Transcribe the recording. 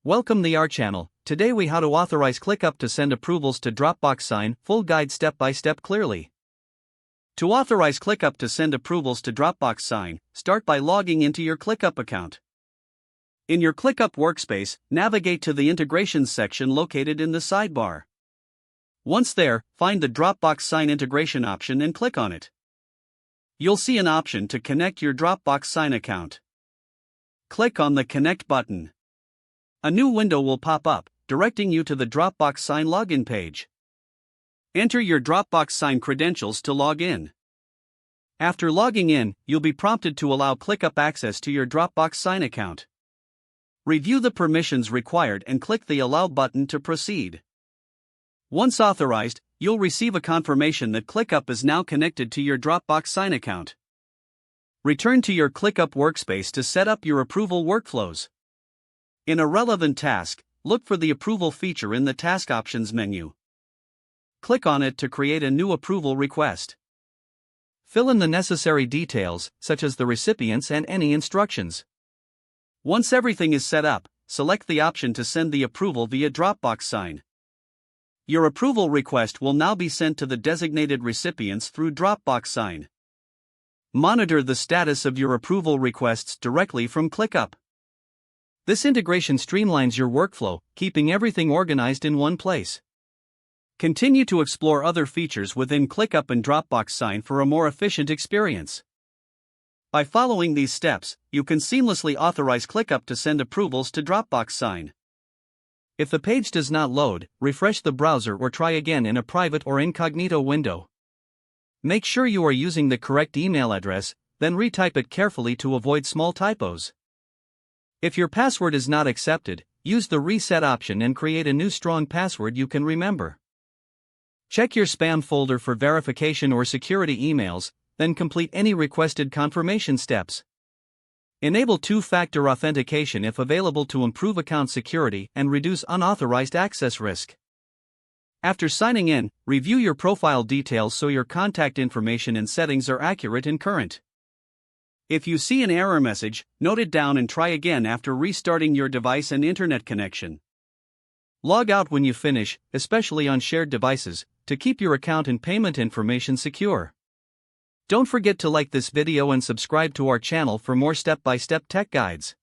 Welcome to our channel. Today we how to authorize ClickUp to send approvals to Dropbox Sign, full guide step by step clearly. To authorize ClickUp to send approvals to Dropbox Sign, start by logging into your ClickUp account. In your ClickUp workspace, navigate to the Integrations section located in the sidebar. Once there, find the Dropbox Sign integration option and click on it. You'll see an option to connect your Dropbox Sign account. Click on the Connect button. A new window will pop up, directing you to the Dropbox Sign login page. Enter your Dropbox Sign credentials to log in. After logging in, you'll be prompted to allow ClickUp access to your Dropbox Sign account. Review the permissions required and click the Allow button to proceed. Once authorized, you'll receive a confirmation that ClickUp is now connected to your Dropbox Sign account. Return to your ClickUp workspace to set up your approval workflows. In a relevant task, look for the Approval feature in the Task Options menu. Click on it to create a new approval request. Fill in the necessary details, such as the recipients and any instructions. Once everything is set up, select the option to send the approval via Dropbox Sign. Your approval request will now be sent to the designated recipients through Dropbox Sign. Monitor the status of your approval requests directly from ClickUp. This integration streamlines your workflow, keeping everything organized in one place. Continue to explore other features within ClickUp and Dropbox Sign for a more efficient experience. By following these steps, you can seamlessly authorize ClickUp to send approvals to Dropbox Sign. If the page does not load, refresh the browser or try again in a private or incognito window. Make sure you are using the correct email address, then retype it carefully to avoid small typos. If your password is not accepted, use the reset option and create a new strong password you can remember. Check your spam folder for verification or security emails, then complete any requested confirmation steps. Enable two-factor authentication if available to improve account security and reduce unauthorized access risk. After signing in, review your profile details so your contact information and settings are accurate and current. If you see an error message, note it down and try again after restarting your device and internet connection. Log out when you finish, especially on shared devices, to keep your account and payment information secure. Don't forget to like this video and subscribe to our channel for more step-by-step tech guides.